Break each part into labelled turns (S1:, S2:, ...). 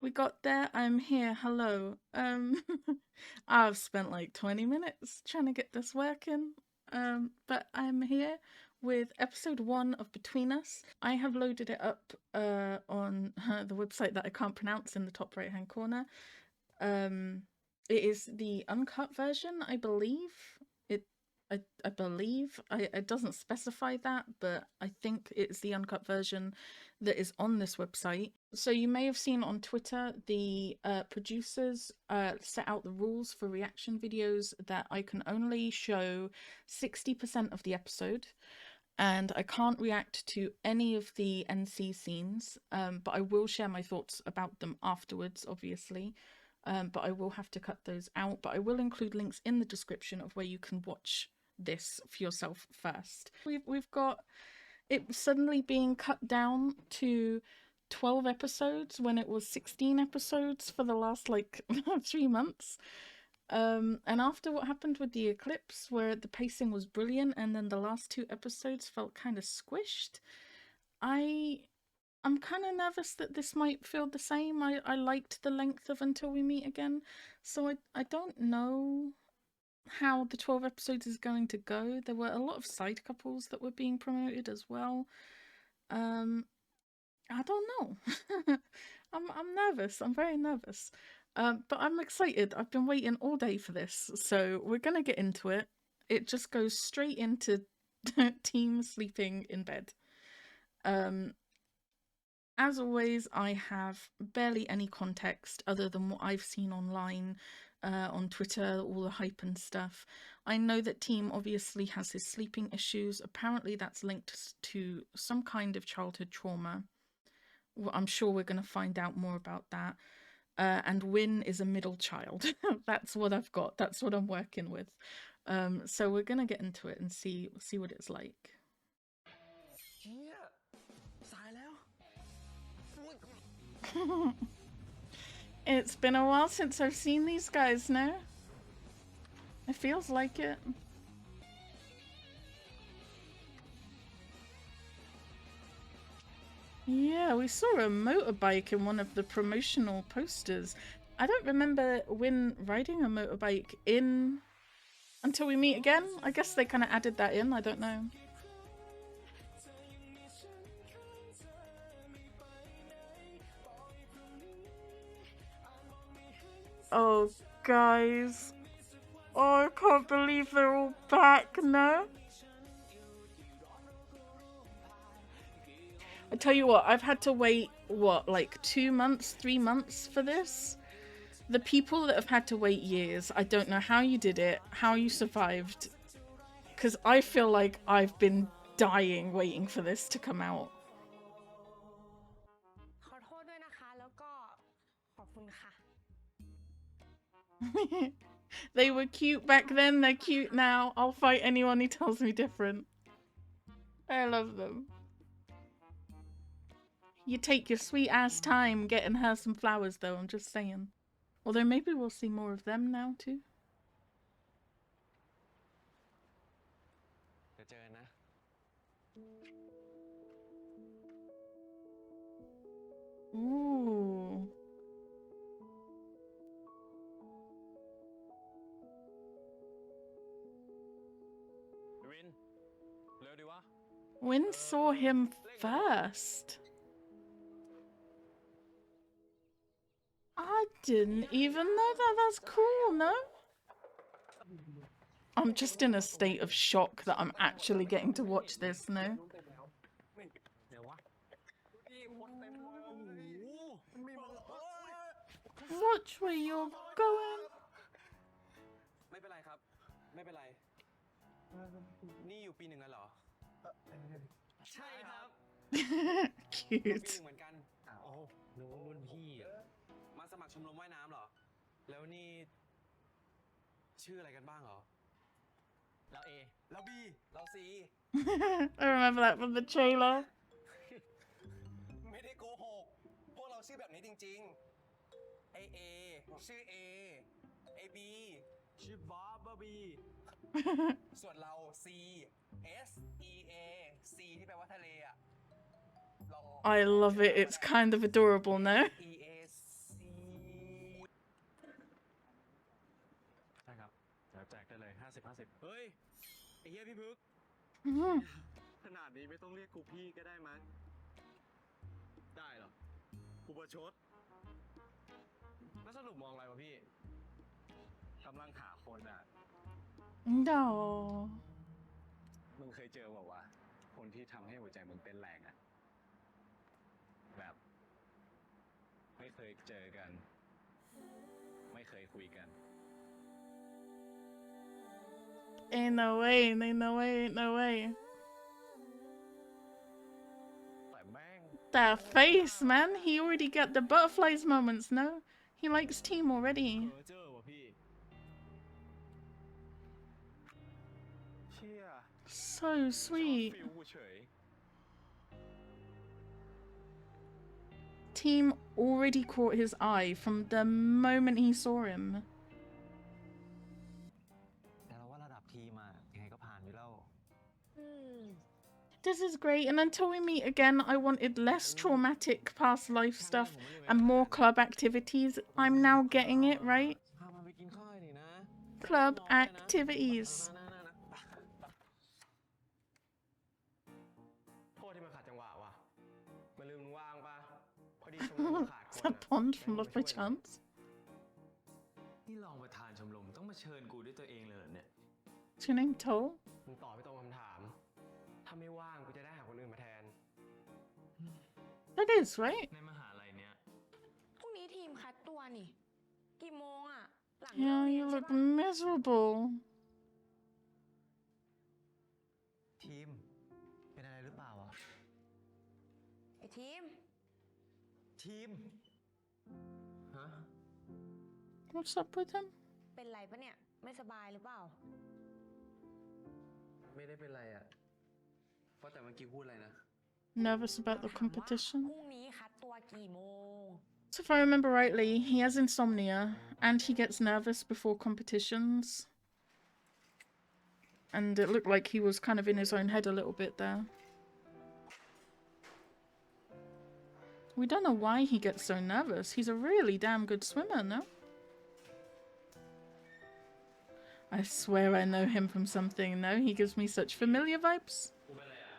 S1: We got there. I'm here. Hello. I've spent like 20 minutes trying to get this working. But I'm here with episode 1 of Between Us. I have loaded it up on the website that I can't pronounce in the top right hand corner. It is the uncut version, I believe. I believe it doesn't specify that, but I think it's the uncut version that is on this website. So you may have seen on Twitter the producers set out the rules for reaction videos that I can only show 60% of the episode, and I can't react to any of the NC scenes, but I will share my thoughts about them afterwards, obviously. But I will have to cut those out, but I will include links in the description of where you can watch this for yourself first. We've got it suddenly being cut down to 12 episodes when it was 16 episodes for the last like 3 months. And after what happened with the eclipse, where the pacing was brilliant and then the last 2 episodes felt kind of squished, I'm kind of nervous that this might feel the same. I liked the length of Until We Meet Again, so I don't know how the 12 episodes is going to go. There were a lot of side couples that were being promoted as well. I don't know. I'm nervous. I'm very nervous. But I'm excited. I've been waiting all day for this, so we're gonna get into it. It just goes straight into team sleeping in bed. As always, I have barely any context other than what I've seen online, on Twitter, all the hype and stuff. I know that Team obviously has his sleeping issues. Apparently that's linked to some kind of childhood trauma. Well, I'm sure we're going to find out more about that. And Win is a middle child. That's what I've got. That's what I'm working with. So we're going to get into it and see what it's like. It's been a while since I've seen these guys now. It feels like it. Yeah, we saw a motorbike in one of the promotional posters. I don't remember Win riding a motorbike in Until We Meet Again. I guess they kind of added that in. I don't know. Oh, guys. Oh, I can't believe they're all back now. I tell you what, I've had to wait, what, like 2 months, 3 months for this? The people that have had to wait years, I don't know how you did it, how you survived. Because I feel like I've been dying waiting for this to come out. They were cute back then, they're cute now. I'll fight anyone who tells me different. I love them. You take your sweet ass time getting her some flowers though, I'm just saying. Although maybe we'll see more of them now too. Ooh. Win saw him first. I didn't even know that. That's cool, no? I'm just in a state of shock that I'm actually getting to watch this, no? Watch where you're going.
S2: ไม่เป็นไรครับไม่เป็นไรนี่อยู่ปี 1แล้วเหรอใช่ครับ
S1: Cute.
S2: ปี 1เหมือนกันโอ้นึกว่ารุ่นพี่มาสมัครชมรมว่ายน้ำเหรอแล้วนี่ชื่ออะไรกันบ้างเหรอเรา A เรา B เรา C
S1: I remember that from the trailer.
S2: ไม่ได้โกหกพวกเราชื่อแบบนี้จริงๆ A ชื่อ A B ชื่อบาร์บีส่วนเรา C S E A C ที่แปลว่าทะเลอ่ะ
S1: I love it. It's kind of adorable, no?
S2: E A C แจกได้เลย50-50เฮ้ยไอ้เหี้ยพี่พึกขนาดนี้ไม่ต้องเรียกกูพี่ก็ได้มั้งได้เหรอกูประชดแล้วสรุปมองอะไรวะพี่กำลังหาคนอ่ะ
S1: No.
S2: มึงเคยเจอบอกว่าคนที่ทำให้หัวใจมึงเต้นแรงอะแบบไม่เคยเจอกันไม่เคยคุยกัน
S1: Ain't no way, ain't no way, ain't no way.
S2: แต่แม่ง
S1: That face, man. He already got the butterflies moments, no? He likes team already.
S2: เจอว่ะพี่เชี่ย
S1: So sweet.
S2: ฟิลกูเฉย
S1: Team already caught his eye from the moment he saw him.
S2: แต่เราว่าระดับทีมอะยังไงก็ผ่านอยู่แล้ว
S1: This is great, and until we meet again, I wanted less traumatic past life stuff and more club activities. I'm now getting it, right?
S2: พามันไปกินข้าวดินะ
S1: Club activities.
S2: โทษที่มันขัดจังหวะว่ะมันลืมว่างปะพอดีชมรมขาดคน
S1: That pond from Love by Chance.
S2: นี่รองประธานชมรมต้องมาเชิญกูด้วยตัวเองเลยเนี่ย
S1: What's your name, Toll?
S2: มึงตอบไม่ตรงคำถาม ถ้าไม่ว่างกูจะได้หาคนอื่นมาแทน
S1: That is, right?
S2: ในมหาลัยเนี้ย
S3: พรุ่งนี้ทีมคัดตัวนี่ กี่โมงอ่ะ หลัง
S1: Yeah,
S3: เลิกเรีย
S1: you
S3: นใช่
S1: look
S3: ปะ
S1: miserable.
S2: ทีมเป็นอะไรหรือเปล่าอ่ะ
S3: ไอทีม
S2: ทีมฮะ
S1: What's up with him?
S3: เป็นไรปะเนี่ย ไม่สบายหรือเปล่า
S2: ไม่ได้เป็นไรอ่ะเพราะแต่เมื่อกี้พูดอะไรนะ
S1: Nervous about the
S3: ถามว่า
S1: competition?
S3: พรุ่งนี้คัดตัวกี่โมง
S1: So if I remember rightly, he has insomnia and he gets nervous before competitions. And it looked like he was kind of in his own head a little bit there. We don't know why he gets so nervous. He's a really damn good swimmer, no? I swear I know him from something, no? He gives me such familiar vibes.
S2: กูเป็นอะไรอ่ะ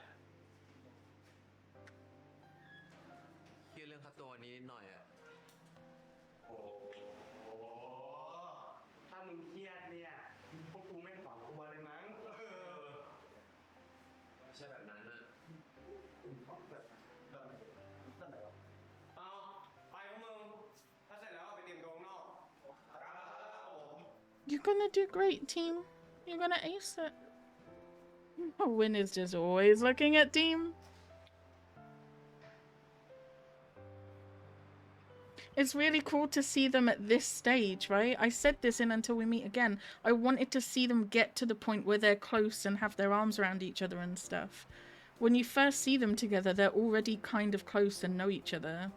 S2: เครียดเรื่องคัดตัวนี้นิดหน่อยอ่ะโอ้ถ้ามึงเครียดเนี่ยพวกกูไม่ฝังกูมาเลยมั้งไม่ใช่แบบนั้นนะเอาไปพวกมึงถ้าเสร็จแล้วไปเตรียมตัวข้างนอกครับผม
S1: You're gonna do great, team. You're gonna ace it. Win is just always looking at team. It's really cool to see them at this stage, right? I said this in Until We Meet Again. I wanted to see them get to the point where they're close and have their arms around each other and stuff. When you first see them together, they're already kind of close and know each other.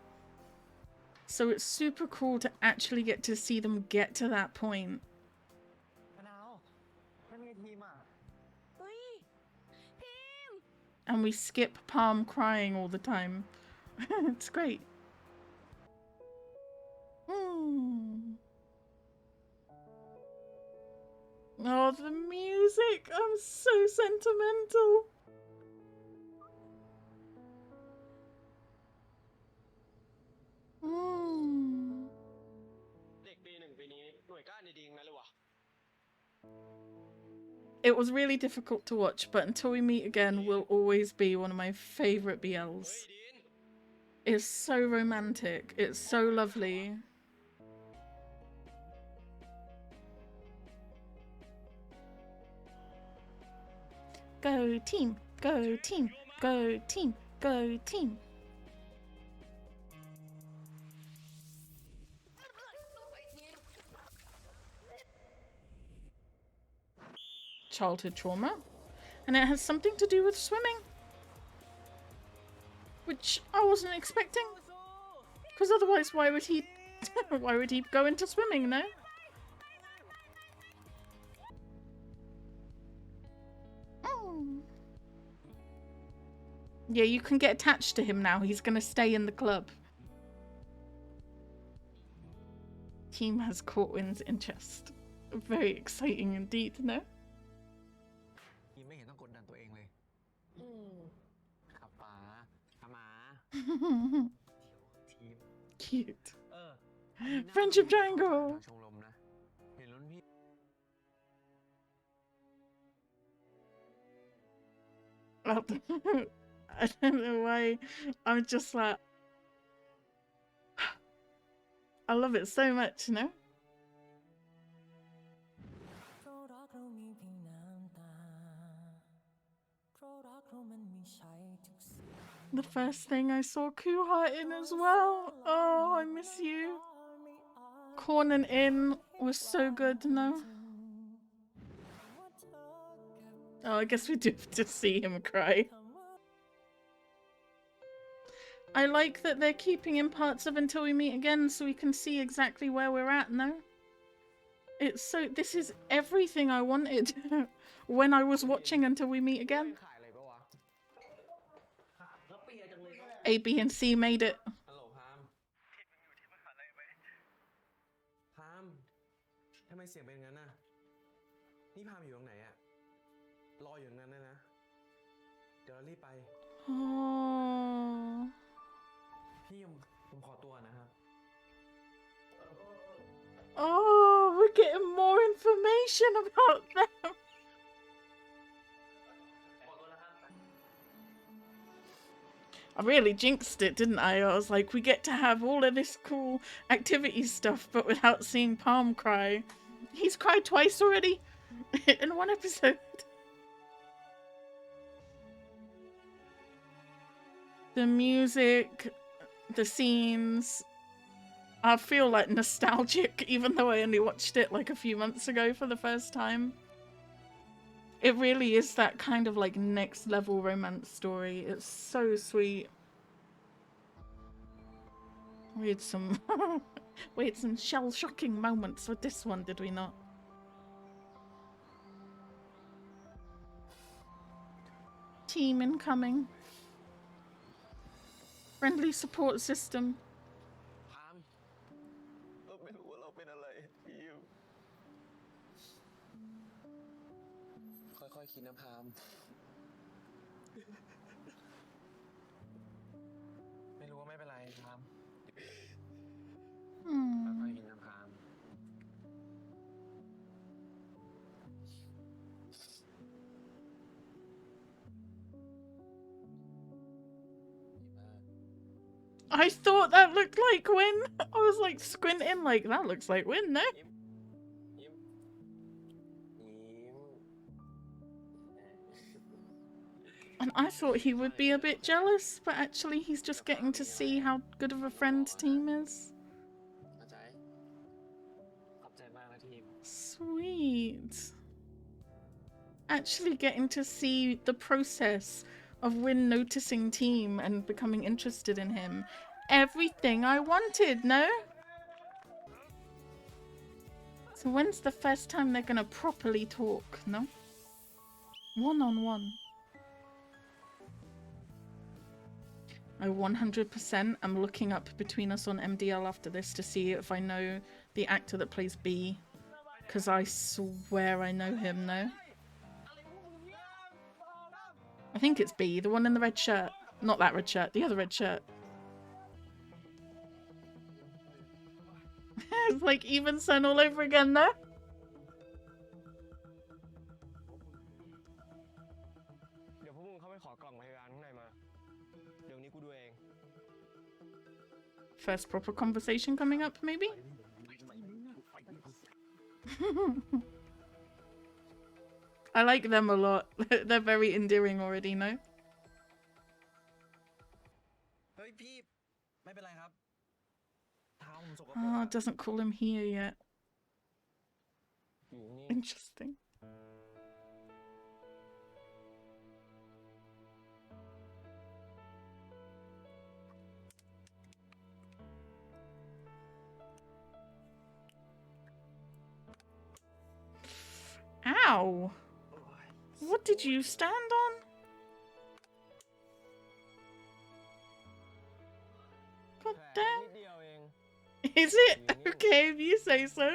S1: So it's super cool to actually get to see them get to that point.
S2: มะนาวนั่นไงทีมอ่ะ
S3: เฮ้ย ทีม
S1: And we skip Palm crying all the time. It's great. Oh, the music! I'm so sentimental. Mm.
S2: เด็กปีหนึ่งปีนี้หน่วยก้านดีๆทั้งนั้นเลยวะ
S1: It was really difficult to watch, but Until We Meet Again will always be one of my favorite
S2: เฮ้ย
S1: BLs.
S2: ดิน
S1: It's so romantic. It's so lovely. Go team! Go team! Go team! Go team! Childhood trauma. And it has something to do with swimming. Which I wasn't expecting. Because otherwise why would he why would he go into swimming, no? Yeah, you can get attached to him now. He's gonna stay in the club. Team has caught Win's interest. Very exciting indeed, no?
S2: ไม่เห็นต้องกดดันตัวเองเลยครับป๋าขาหมาทีม
S1: Cute.
S2: อันนี้น่า
S1: Friendship
S2: เข้า
S1: triangle.
S2: ทางชมรมนะเห็นรุ่นพี่
S1: I don't know why. I'm just like, I love it so much, you know? The first thing I saw Kuha in as well. Oh, I miss you. Corn and In was so good, no? Oh, I guess we do have to see him cry. I like that they're keeping in parts of Until We Meet Again so we can see exactly where we're at, no? It's so... This is everything I wanted when I was watching Until We Meet Again. A, B, and C made it.
S2: ฮัลโหลพามพามทำไมเสียงเป็นงั้นน่ะนี่พามอยู่ตรงไหนอะรออยู่ตรงนั้นนะเดี๋ยวเรารีบไป
S1: Oh.
S2: พี่ผมขอตัวนะครับ
S1: Oh, we're getting more information about them. I really jinxed it, didn't I? I was like, we get to have all of this cool activity stuff, but without seeing Palm cry. He's cried twice already in one episode. The music, the scenes, I feel like nostalgic, even though I only watched it like a few months ago for the first time. It really is that kind of like next level romance story. It's so sweet. We had some shell-shocking moments with this one, did we not? Team incoming. Friendly support system.
S2: พามไม่รู้ว่าเราเป็นอะไรพี่ยูค่อยๆคิดนะพามไม่รู้ว่าไม่เป็นไรพามค่อยๆคิดนะพาม
S1: I thought that looked like Win. I was like squinting like, that looks like Win, no? And I thought he would be a bit jealous, but actually he's just getting to see how good of a friend Team is. Sweet. Actually getting to see the process of Win noticing Team and becoming interested in him. Everything I wanted, no? So when's the first time they're gonna properly talk, no? One-on-one. I 100% am looking up Between Us on MDL after this to see if I know the actor that plays B. Because I swear I know him, no? I think it's B, the one in the red shirt. Not that red shirt, the other red shirt. It's like Even Sun all over again, though. First proper conversation coming up, maybe? I like them a lot. They're very endearing already, no? Oh, doesn't call him here yet. Interesting. Ow! What did you stand on? God damn. Is it? Okay, if you say so.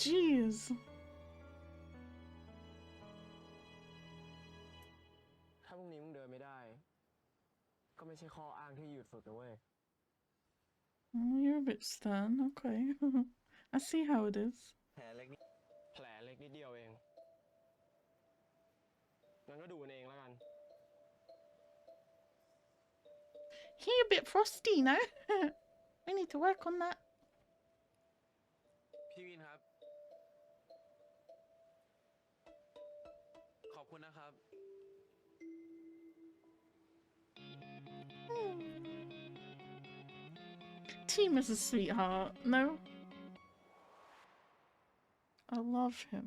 S1: Jeez.
S2: ถ้าพรุ่งนี้มึงเดินไม่ได้ ก็ไม่ใช่ข้ออ้างที่หยุดฝึกนะเว้ย
S1: You're a bit stern. Okay. I see how it is.
S2: แผลเล็กนิดเดียวเอง งั้นก็ดูกันเองแล้วกัน
S1: He a bit frosty, no? We need to work on that.
S2: พี่วินครับ ขอบคุณนะครับ
S1: Team is a sweetheart, no? I love him.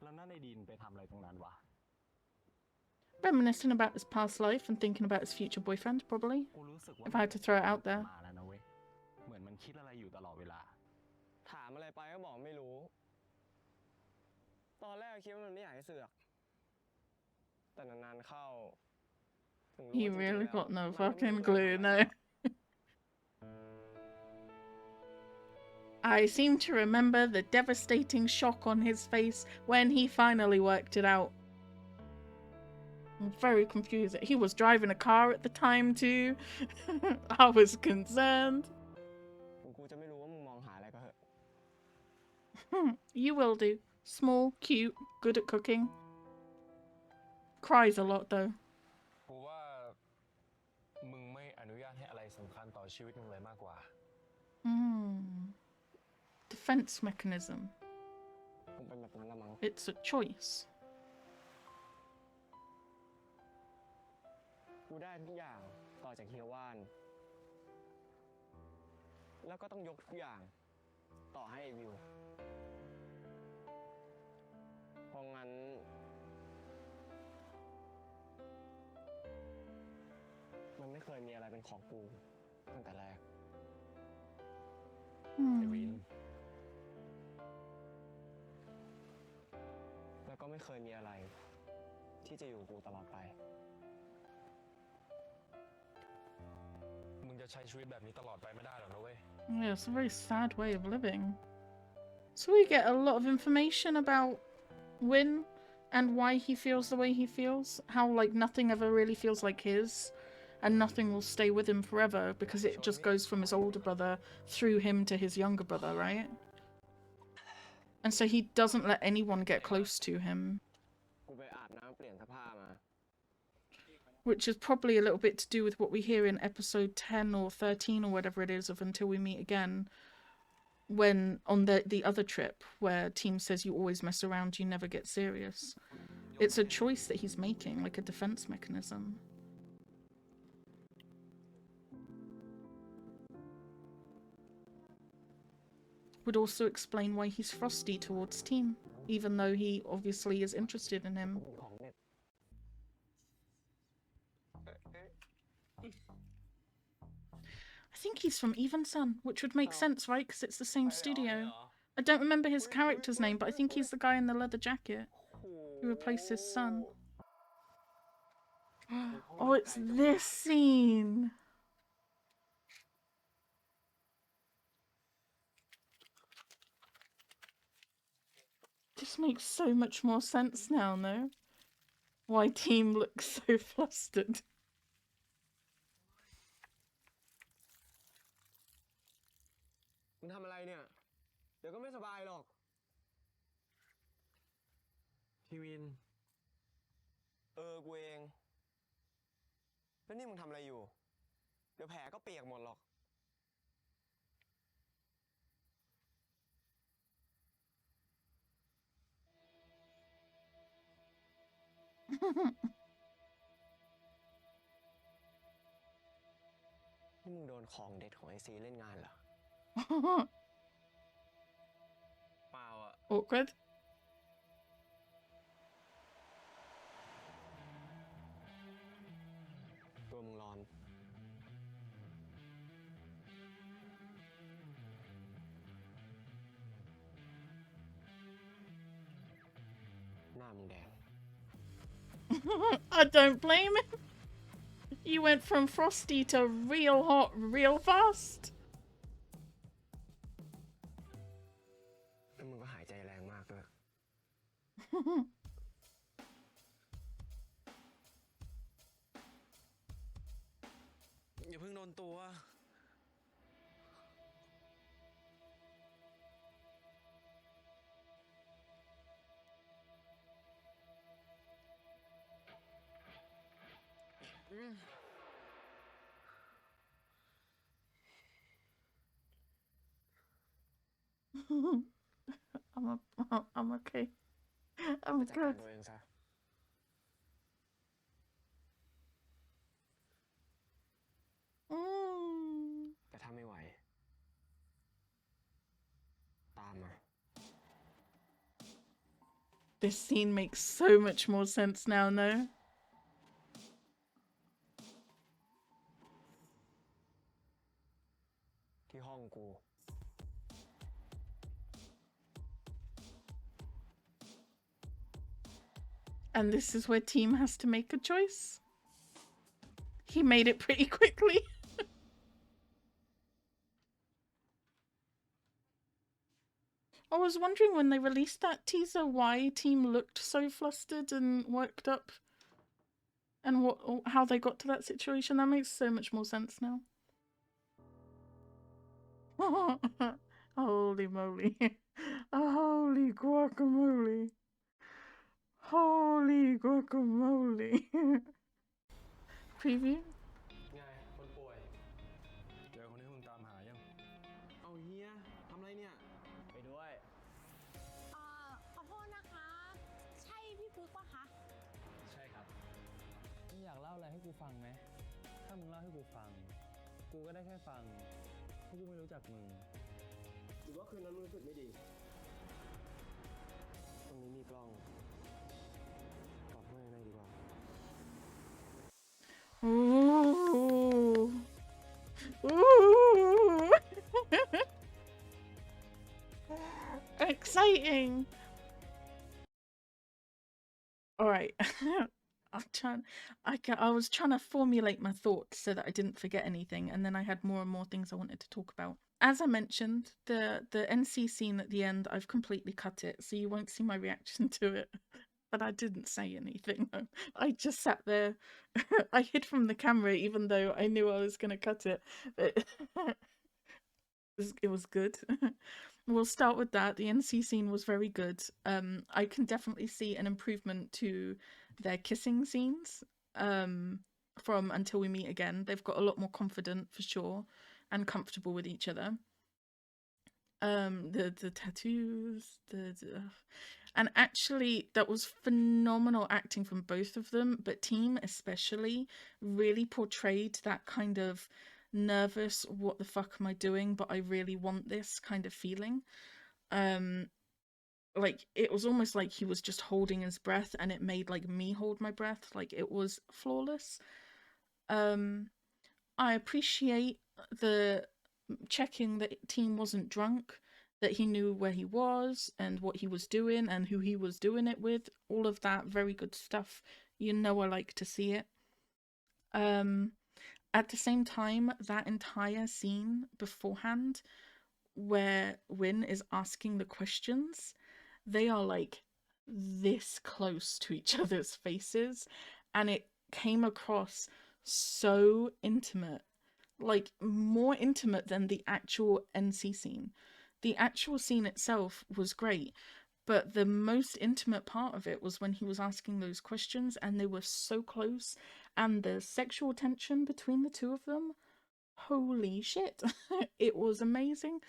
S2: แล้วนั่นไอ้ดินไปทำอะไรตรงนั้นวะ
S1: Reminiscing about his past life and thinking about his future boyfriend, probably.
S2: กูรู้สึกว่า
S1: If I had to throw it out there.
S2: มาแล้วนะเว้ย เหมือนมันคิดอะไรอยู่ตลอดเวลา ถามอะไรไปก็บอกไม่รู้ ตอนแรกคิดว่ามันไม่อยากให้เสือก แต่นานๆเข้า
S1: He really got no fucking clue, no. I seem to remember the devastating shock on his face when he finally worked it out. I'm very confused. He was driving a car at the time too. I was concerned.
S2: กูจะไม่รู้ว่ามึงมองหาอะไรก็เหอะ
S1: You will do. Small, cute, good at cooking. Cries a lot though.
S2: กูว่ามึงไม่อนุญาตให้อะไรสำคัญต่อชีวิตมึงเลยมากกว่า
S1: Defense mechanism.
S2: คงเป็นแบบนั้นละมั้ง
S1: It's a choice.
S2: กูได้ทุกอย่างต่อจากเฮียว่าน แล้วก็ต้องยกทุกอย่างต่อให้ไอ้วิว เพราะงั้น มันไม่เคยมีอะไรเป็นของกูตั้งแต่แรก ไอ้วิน แล้วก็ไม่เคยมีอะไร ที่จะอยู่กับกูตลอดไป มึงจะใช้ชีวิตแบบนี้ตลอดไปไม่ได้หรอกนะเว้ย
S1: Yeah, it's a very sad way of living. So we get a lot of information about Win and why he feels the way he feels. How, like, nothing ever really feels like his. And nothing will stay with him forever because it just goes from his older brother through him to his younger brother, right? And so he doesn't let anyone get close to him.
S2: กูไปอาบน้ำเปลี่ยนเสื้อผ้ามา
S1: Which is probably a little bit to do with what we hear in episode 10 or 13 or whatever it is of Until We Meet Again. When on the other trip where Team says you always mess around, you never get serious. It's a choice that he's making, like a defense mechanism. Would also explain why he's frosty towards Team, even though he obviously is interested in him.
S2: ของเน็ต
S1: I think he's from Even Sun, which would make sense, right? Because it's the same studio. I don't remember his character's name, but I think he's the guy in the leather jacket who replaced his son. Oh, it's this scene! This makes so much more sense now, no? Why Team looks so flustered.
S2: มึงทำอะไรเนี่ย เดี๋ยวก็ไม่สบายหรอก พี่วิน กูเอง แล้วนี่มึงทำอะไรอยู่ เดี๋ยวแผลก็เปียกหมดหรอก นี่มึงโดนของเด็ดของไอซีเล่นงานเหรอ เปล่าอ่ะ
S1: Awkward.
S2: ตัวมึงร้อน หน้ามึงแดง
S1: I don't blame him. You went from frosty to real hot real fast.
S2: อย่าเพิ่งโดนตัว
S1: I'm okay. I'm
S2: จัดการ
S1: good.
S2: ตัวเองซะแต่ถ้าไม่ไหวตามมา
S1: This scene makes so much more sense now, no?
S2: ที่ห้องกู
S1: And this is where Team has to make a choice. He made it pretty quickly. I was wondering when they released that teaser why Team looked so flustered and worked up and how they got to that situation. That makes so much more sense now. Holy moly. Holy guacamole. Holy guacamole. Preview?
S2: ไงคนป่วยเจอคนที่มึงตามหายังเอาเฮียทำไรเนี่ยไปด้วย
S3: ขอโทษนะคะ ใช่พี่ปุ๊กปะคะ
S2: ใช่ครับ
S4: มึงอยากเล่าอะไรให้กูฟังไหม ถ้ามึงเล่าให้กูฟัง กูก็ได้แค่ฟังเพราะกูไม่รู้จักมึง
S2: หรือว่าคืนนั้นมึงรู้สึกไม่ดี ตรงนี้มีกล้องกอดให้หน่อยดีกว่า
S1: Ooh. Ooh. Exciting. All right. I was trying to formulate my thoughts so that I didn't forget anything, and then I had more and more things I wanted to talk about. As I mentioned, the NC scene at the end, I've completely cut it, so you won't see my reaction to it. But I didn't say anything. I just sat there. I hid from the camera even though I knew I was going to cut it. But it was good. We'll start with that. The NC scene was very good. I can definitely see an improvement to their kissing scenes from Until We Meet Again. They've got a lot more confident for sure and comfortable with each other. The tattoos, and actually that was phenomenal acting from both of them, but Team especially really portrayed that kind of nervous, what the fuck am I doing, but I really want this kind of feeling. Like it was almost like he was just holding his breath, and it made like me hold my breath. Like it was flawless. I appreciate the checking that Team wasn't drunk, that he knew where he was and what he was doing and who he was doing it with. All of that very good stuff. You know I like to see it. At the same time, that entire scene beforehand where Win is asking the questions, they are like this close to each other's faces, and it came across so intimate, like more intimate than the actual NC scene. The actual scene itself was great, but the most intimate part of it was when he was asking those questions and they were so close, and the sexual tension between the two of them, holy shit. It was amazing.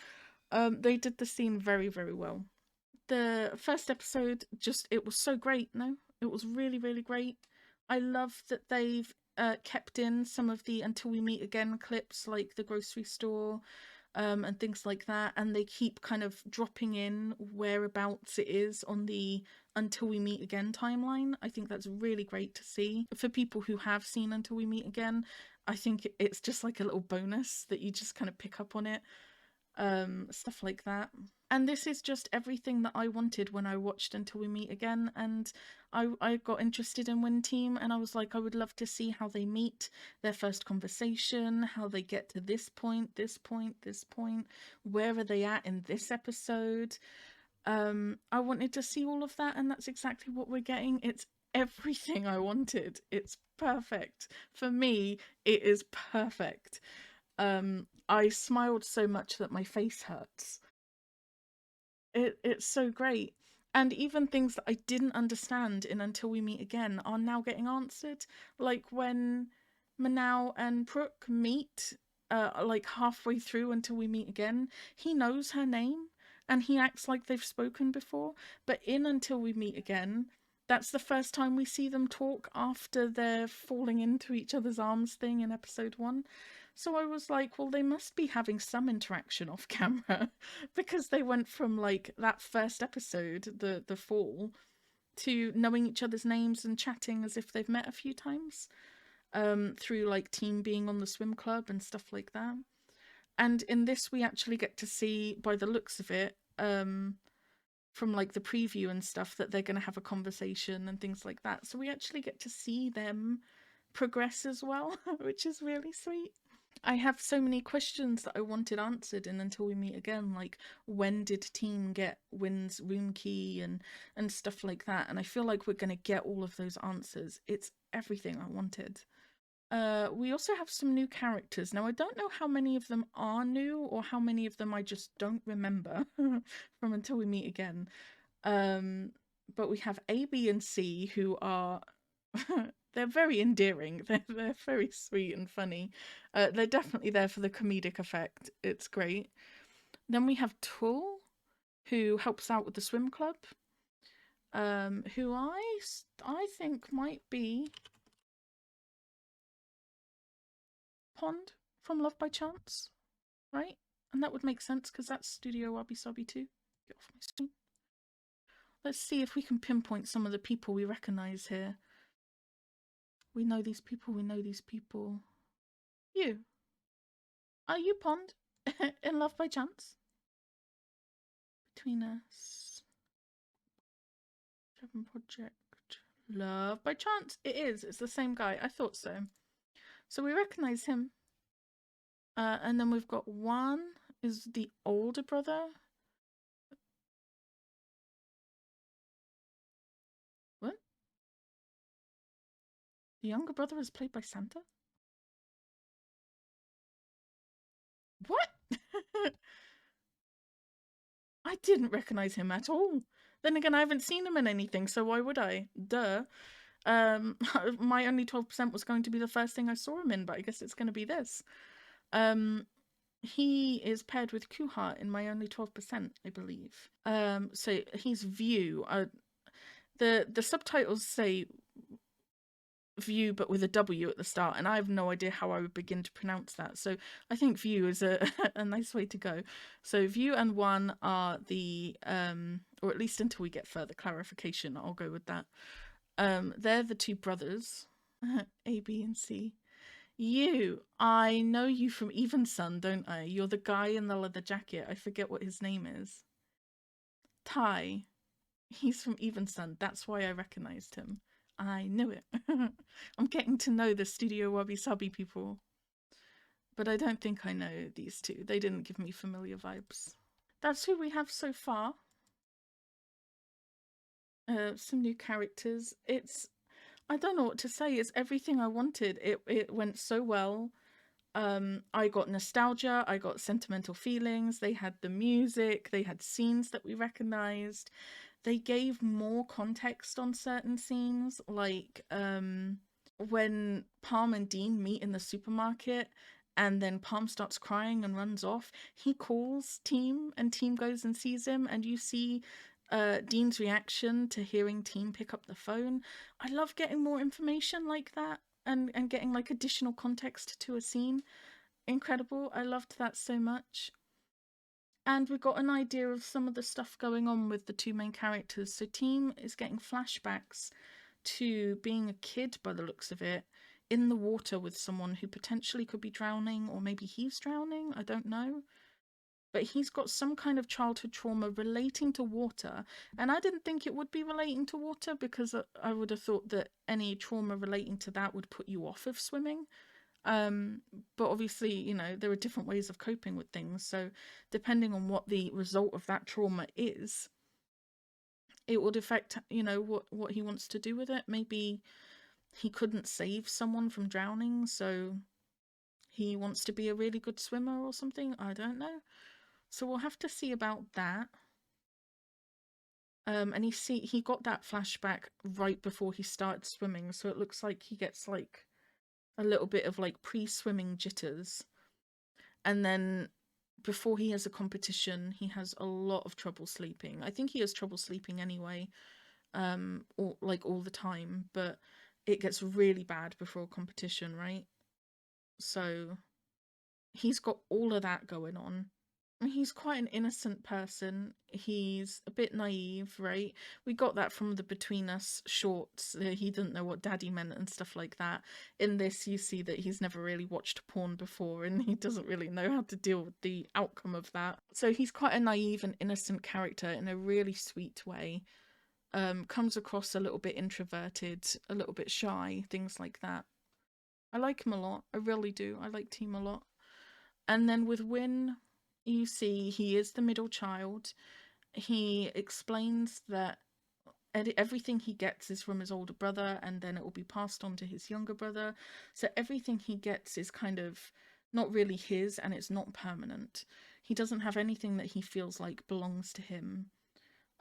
S1: They did the scene very, very well. The first episode, it was so great. No, it was really, really great. I love that they've kept in some of the Until We Meet Again clips, like the grocery store and things like that, and they keep kind of dropping in whereabouts it is on the Until We Meet Again timeline. I think that's really great to see. For people who have seen Until We Meet Again, I think it's just like a little bonus that you just kind of pick up on it. Stuff like that. And this is just everything that I wanted when I watched Until We Meet Again, and I got interested in WinTeam, and I was like, I would love to see how they meet, their first conversation, how they get to this point, where are they at in this episode. I wanted to see all of that, and that's exactly what we're getting. It's everything I wanted. It's perfect. For me, it is perfect. I smiled so much that my face hurts. It's so great. And even things that I didn't understand in Until We Meet Again are now getting answered. Like when Manao and Brooke meet, like halfway through Until We Meet Again, he knows her name and he acts like they've spoken before. But in Until We Meet Again, that's the first time we see them talk after their falling into each other's arms thing in episode 1. So I was like, well, they must be having some interaction off camera because they went from like that first episode, the fall, to knowing each other's names and chatting as if they've met a few times, through like Team being on the swim club and stuff like that. And in this, we actually get to see, by the looks of it, from like the preview and stuff, that they're going to have a conversation and things like that. So we actually get to see them progress as well, which is really sweet. I have so many questions that I wanted answered in Until We Meet Again, like when did Team get Wynn's room key and stuff like that. And I feel like we're going to get all of those answers. It's everything I wanted. We also have some new characters. Now, I don't know how many of them are new or how many of them I just don't remember from Until We Meet Again. But we have A, B, and C, who are they're very endearing. They're very sweet and funny. They're definitely there for the comedic effect. It's great. Then we have Tull, who helps out with the swim club. Who I think might be Pond from Love by Chance, right? And that would make sense because that's Studio Wabi Sabi too. Get off my screen. Let's see if we can pinpoint some of the people we recognize here. We know these people, we know these people. You. Are you Pond in Love by Chance? Between Us. Seven Project. Love by Chance. It is. It's the same guy. I thought so. So we recognize him. And then we've got one is the older brother. What? The younger brother is played by Santa? What? I didn't recognize him at all. Then again, I haven't seen him in anything, so why would I? Duh. My only 12% was going to be the first thing I saw him in, but I guess it's going to be this. He is paired with Kuha in My Only 12%, I believe. So he's View. The subtitles say View but with a W at the start, and I have no idea how I would begin to pronounce that. So I think View is a nice way to go. So View and One are the or at least until we get further clarification, I'll go with that. They're the two brothers, A, B, and C. You, I know you from Even Son, don't I? You're the guy in the leather jacket. I forget what his name is. Tai. He's from Even Son. That's why I recognized him. I knew it. I'm getting to know the Studio Wabi Sabi people. But I don't think I know these two. They didn't give me familiar vibes. That's who we have so far. Some new characters. I don't know what to say. It's everything I wanted. It went so well. I got nostalgia, I got sentimental feelings, they had the music, they had scenes that we recognized. They gave more context on certain scenes, like when Palm and Dean meet in the supermarket and then Palm starts crying and runs off. He calls Team and Team goes and sees him, and you see Dean's reaction to hearing Team pick up the phone. I love getting more information like that and getting like additional context to a scene. Incredible. I loved that so much. And we got an idea of some of the stuff going on with the two main characters. So Team is getting flashbacks to being a kid, by the looks of it, in the water with someone who potentially could be drowning, or maybe he's drowning, I don't know. But he's got some kind of childhood trauma relating to water, and I didn't think it would be relating to water because I would have thought that any trauma relating to that would put you off of swimming. But obviously, you know, there are different ways of coping with things, so depending on what the result of that trauma is, it would affect, you know, what he wants to do with it. Maybe he couldn't save someone from drowning, so he wants to be a really good swimmer or something. I don't know. So we'll have to see about that. And he got that flashback right before he started swimming, so it looks like he gets like a little bit of like pre-swimming jitters. And then before he has a competition, he has a lot of trouble sleeping. I think he has trouble sleeping anyway, all the time, but it gets really bad before a competition, right? So he's got all of that going on. He's quite an innocent person. He's a bit naive, right? We got that from the Between Us shorts. He didn't know what daddy meant and stuff like that. In this, you see that he's never really watched porn before and he doesn't really know how to deal with the outcome of that. So he's quite a naive and innocent character in a really sweet way. Comes across a little bit introverted, a little bit shy, things like that. I like him a lot. I really do. I like Team a lot. And then with Win, you see he is the middle child. He explains that everything he gets is from his older brother, and then it will be passed on to his younger brother. So everything he gets is kind of not really his, and it's not permanent. He doesn't have anything that he feels like belongs to him,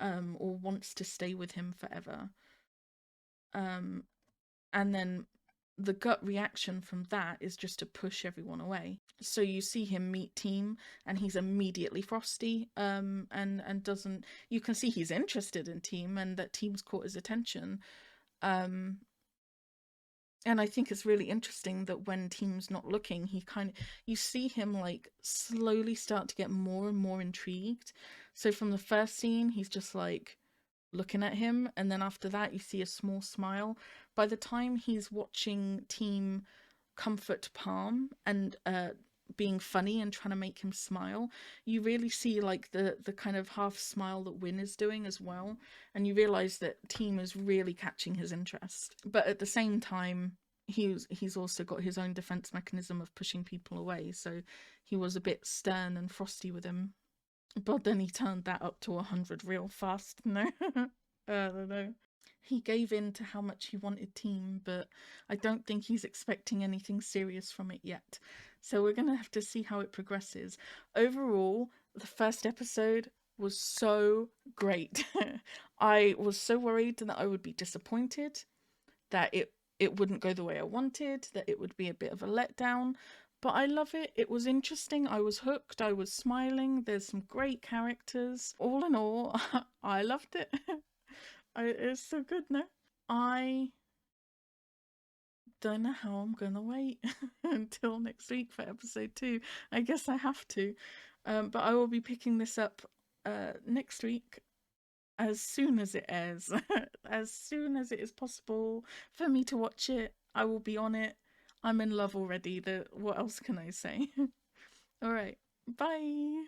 S1: or wants to stay with him forever. And then the gut reaction from that is just to push everyone away. So you see him meet Team and he's immediately frosty, and doesn't, you can see he's interested in Team and that Team's caught his attention. And I think it's really interesting that when Team's not looking, you see him like slowly start to get more and more intrigued. So from the first scene, he's just like looking at him, and then after that you see a small smile. By the time he's watching Team comfort Palm and being funny and trying to make him smile, you really see like the kind of half smile that Win is doing as well, and you realize that Team is really catching his interest. But at the same time, he's also got his own defense mechanism of pushing people away, so he was a bit stern and frosty with him. But then he turned that up to 100 real fast. No, I don't know. He gave in to how much he wanted Team, but I don't think he's expecting anything serious from it yet. So we're going to have to see how it progresses. Overall, the first episode was so great. I was so worried that I would be disappointed, that it wouldn't go the way I wanted, that it would be a bit of a letdown. But I love it. It was interesting. I was hooked. I was smiling. There's some great characters. All in all, I loved it. It's so good, no? I don't know how I'm gonna wait until next week for episode 2. I guess I have to. But I will be picking this up next week as soon as it airs. As soon as it is possible for me to watch it, I will be on it. I'm in love already. What else can I say? All right. Bye.